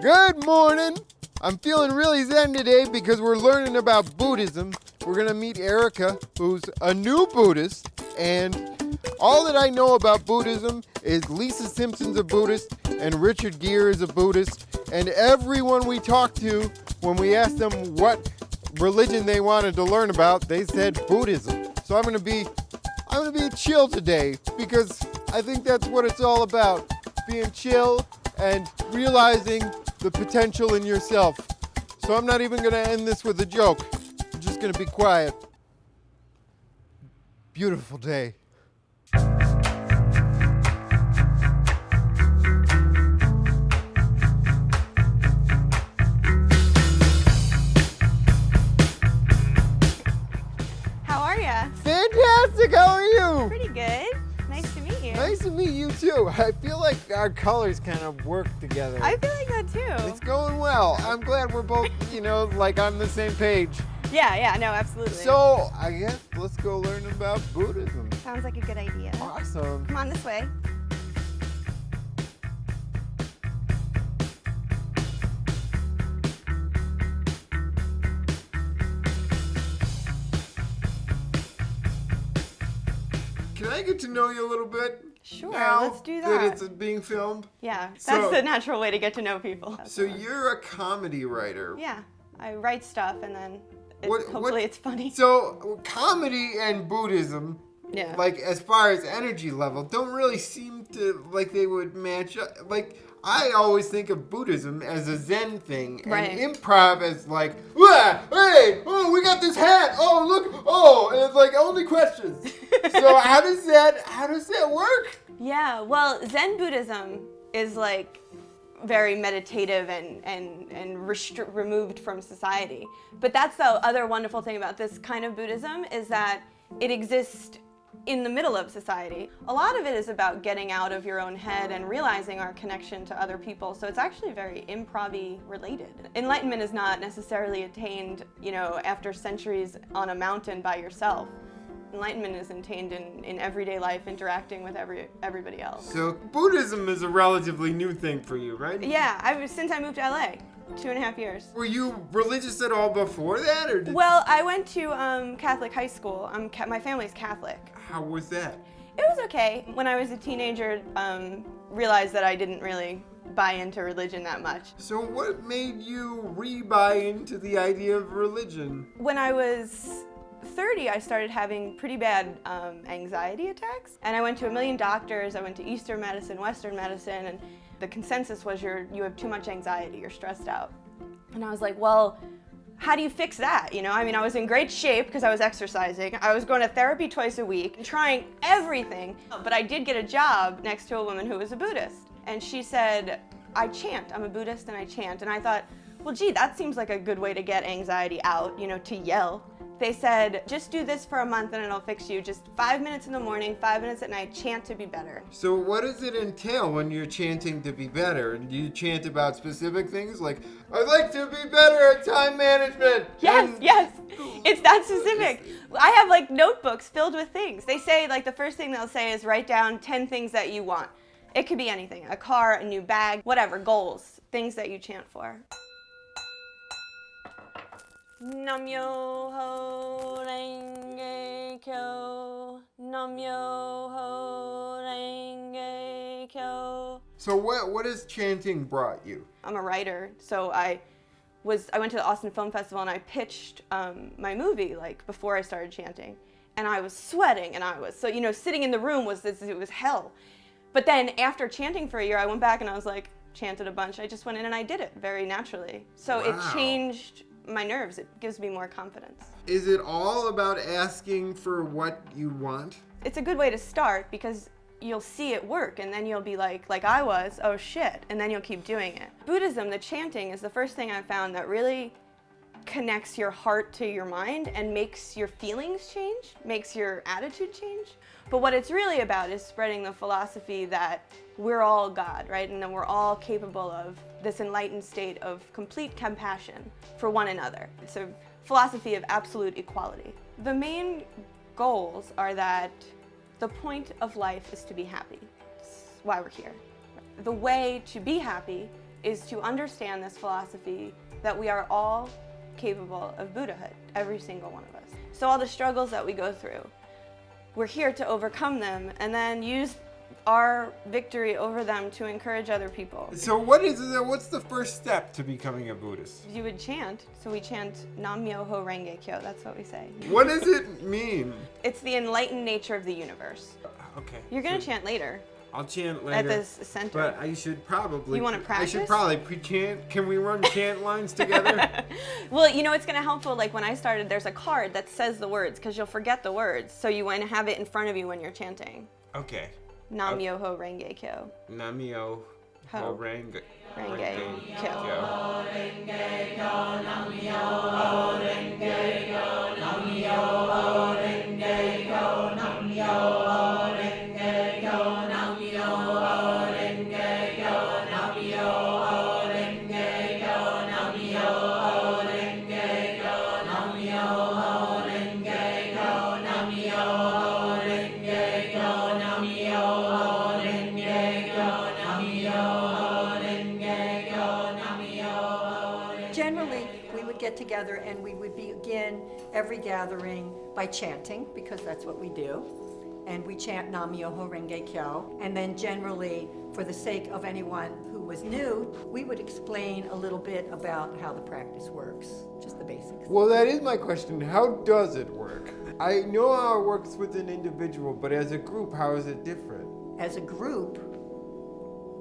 Good morning! I'm feeling really zen today because we're learning about Buddhism. We're gonna meet Erica, who's a new Buddhist, and all that I know about Buddhism is Lisa Simpson's a Buddhist and Richard Gere is a Buddhist, and everyone we talked to, when we asked them what religion they wanted to learn about, they said Buddhism. So I'm gonna be chill today because I think that's what it's all about, being chill and realizing the potential in yourself. So I'm not even going to end this with a joke. I'm just going to be quiet. Beautiful day. How are ya? Fantastic! How are you? Pretty good. Nice to meet you. Nice to meet you too. I feel like our colors kind of work together. I feel like that too. It's going well. I'm glad we're both, like on the same page. Yeah, no, absolutely. So, I guess let's go learn about Buddhism. Sounds like a good idea. Awesome. Come on this way. Can I get to know you a little bit? Sure, Now let's do that. that it's being filmed? Yeah, that's So- the natural way to get to know people. So you're a comedy writer. Yeah, I write stuff and then What- hopefully it's funny. So comedy and Buddhism, Yeah. like as far as energy level, don't really seem to like they would match up. Like I always think of Buddhism as a Zen thing, and Right. improv as like, "Wah, hey, oh, we got this hat. Oh, look, oh," and it's like only questions. So how does that work? Yeah, well, Zen Buddhism is like very meditative and removed from society. But that's the other wonderful thing about this kind of Buddhism is that it exists in the middle of society. A lot of it is about getting out of your own head and realizing our connection to other people. So it's actually very improv-y related. Enlightenment is not necessarily attained, after centuries on a mountain by yourself. Enlightenment is attained in everyday life, interacting with everybody else. So Buddhism is a relatively new thing for you, right? Yeah, since I moved to LA, 2.5 years. Were you religious at all before that, or did, Well, I went to Catholic high school. My family's Catholic. how was that? It was okay. When I was a teenager, realized that I didn't really buy into religion that much. So what made you re-buy into the idea of religion? When I was 30, I started having pretty bad anxiety attacks. And I went to a million doctors. I went to Eastern medicine, Western medicine, and the consensus was you have too much anxiety, you're stressed out. And I was like, well, how do you fix that? I was in great shape because I was exercising. I was going to therapy twice a week, trying everything. But I did get a job next to a woman who was a Buddhist. And she said, I chant. I'm a Buddhist and I chant. And I thought, well, gee, that seems like a good way to get anxiety out, to yell. They said, just do this for a month and it'll fix you. Just 5 minutes in the morning, 5 minutes at night, chant to be better. So what does it entail when you're chanting to be better? And do you chant about specific things like, I'd like to be better at time management? Yes, it's that specific. I have notebooks filled with things. They say the first thing they'll say is write down 10 things that you want. It could be anything, a car, a new bag, whatever, goals, things that you chant for. Nam yo ho renge kyo, nam yo ho renge kyo. So what has chanting brought you? I'm a writer, so I went to the Austin Film Festival and I pitched my movie before I started chanting, and I was sweating and I was sitting in the room it was hell. But then after chanting for a year, I went back and I was chanted a bunch. I just went in and I did it very naturally. So Wow. It changed my nerves. It gives me more confidence. Is it all about asking for what you want? It's a good way to start because you'll see it work and then you'll be like I was, oh shit, and then you'll keep doing it. Buddhism, the chanting, is the first thing I found that really connects your heart to your mind and makes your feelings change, makes your attitude change. But what it's really about is spreading the philosophy that we're all God, right? And that we're all capable of this enlightened state of complete compassion for one another. It's a philosophy of absolute equality. The main goals are that the point of life is to be happy. It's why we're here. The way to be happy is to understand this philosophy that we are all capable of Buddhahood, every single one of us. So all the struggles that we go through, we're here to overcome them and then use our victory over them to encourage other people. So what's the first step to becoming a Buddhist? You would chant, so we chant Nam Myoho Renge Kyo, that's what we say. What does it mean? It's the enlightened nature of the universe. Okay. You're gonna chant later. I'll chant later. At this center. But I should probably... You want to practice? I should probably pre-chant. Can we run chant lines together? Well, you know, it's going to help. Like when I started, there's a card that says the words because you'll forget the words. So you want to have it in front of you when you're chanting. Okay. Nam Myoho Renge Kyo. Nam Myoho Renge Kyo. Generally, we would get together and we would begin every gathering by chanting, because that's what we do. And we chant Nam Myoho Renge Kyo. And then generally, for the sake of anyone who was new, we would explain a little bit about how the practice works, just the basics. Well, that is my question. How does it work? I know how it works with an individual, but as a group, how is it different? As a group,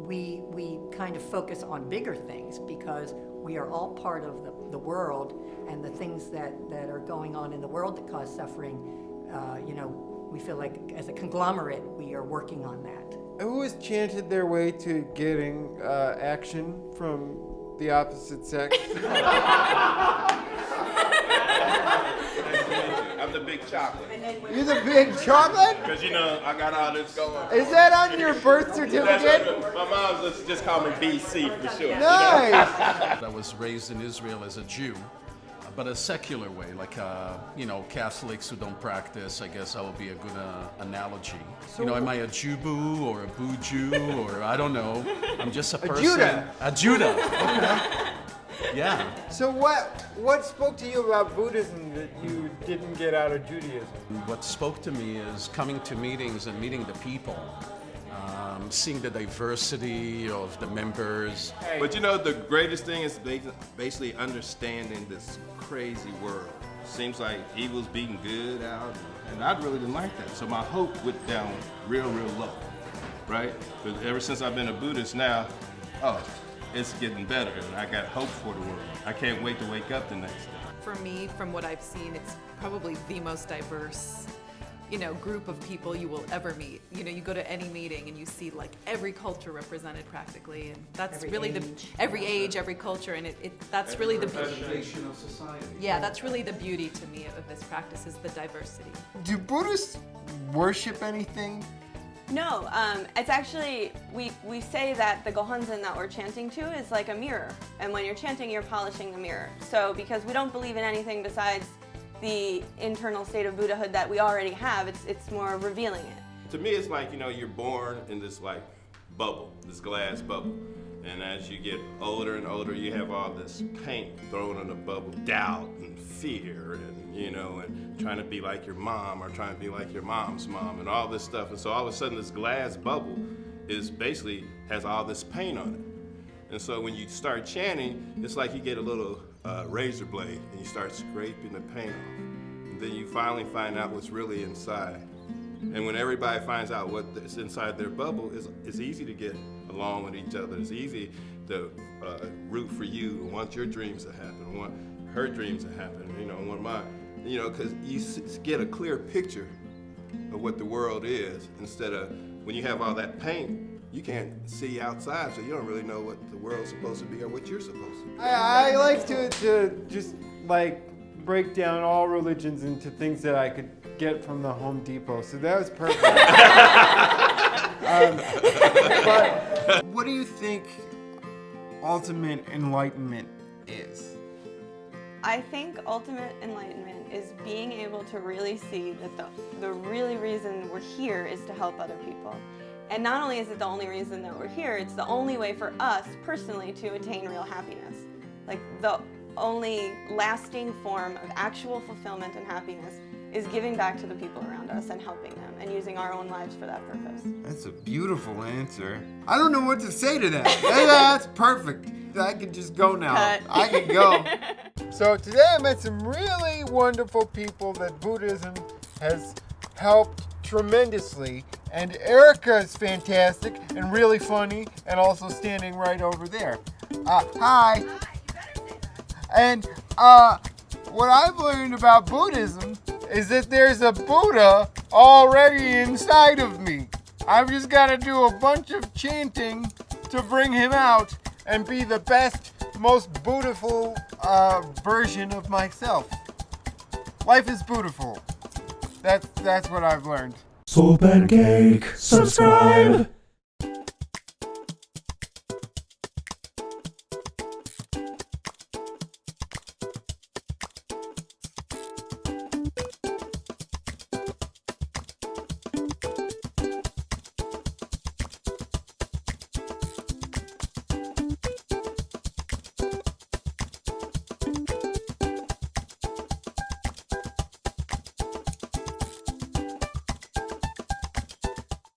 we kind of focus on bigger things because we are all part of the world, and the things that are going on in the world that cause suffering, we feel like as a conglomerate, we are working on that. Who has chanted their way to getting action from the opposite sex? I'm the big chocolate. You're the big chocolate? Because, I got all this going. Is that on your birth certificate? My mom just call me BC for sure. Nice. I was raised in Israel as a Jew, but a secular way, like Catholics who don't practice. I guess that would be a good analogy. Am I a Jew-boo or a boo-Jew or I don't know. I'm just a person. A Judah. Okay. Yeah. So what spoke to you about Buddhism that you didn't get out of Judaism? What spoke to me is coming to meetings and meeting the people, seeing the diversity of the members. But the greatest thing is basically understanding this crazy world. Seems like evil's beating good out, and I really didn't like that. So my hope went down real low, right? But ever since I've been a Buddhist now, it's getting better, and I got hope for the world. I can't wait to wake up the next day. For me, from what I've seen, it's probably the most diverse, group of people you will ever meet. You go to any meeting and you see like every culture represented practically, and that's every age, every culture, and that's really the foundation of society. Yeah, that's really the beauty to me of this practice is the diversity. Do Buddhists worship anything? No, it's actually, we say that the Gohonzon that we're chanting to is like a mirror. And when you're chanting, you're polishing the mirror. So because we don't believe in anything besides the internal state of Buddhahood that we already have, it's more revealing it. To me, it's like, you're born in this bubble, this glass bubble. And as you get older and older, you have all this paint thrown on the bubble, doubt and fear and trying to be like your mom or trying to be like your mom's mom and all this stuff. And so all of a sudden this glass bubble basically has all this paint on it. And so when you start chanting, it's like you get a little razor blade and you start scraping the paint off. And then you finally find out what's really inside. And when everybody finds out what's inside their bubble, it's easy to get along with each other. It's easy to root for you and want your dreams to happen, want her dreams to happen, want mine. Because you get a clear picture of what the world is instead of when you have all that paint, you can't see outside, so you don't really know what the world's supposed to be or what you're supposed to be. I like to just break down all religions into things that I could get from the Home Depot, so that was perfect. But what do you think ultimate enlightenment is? I think ultimate enlightenment is being able to really see that the really reason we're here is to help other people. And not only is it the only reason that we're here, it's the only way for us personally to attain real happiness. Like the only lasting form of actual fulfillment and happiness is giving back to the people around us and helping them and using our own lives for that purpose. That's a beautiful answer. I don't know what to say to that. That's perfect. I can just go now. Cut. I can go. So today I met some really wonderful people that Buddhism has helped tremendously. And Erica is fantastic and really funny and also standing right over there. Hi. And what I've learned about Buddhism is that there's a Buddha already inside of me. I've just got to do a bunch of chanting to bring him out and be the best, most Buddha-ful version of myself. Life is Buddha-ful. That's what I've learned. SoulPancake, subscribe!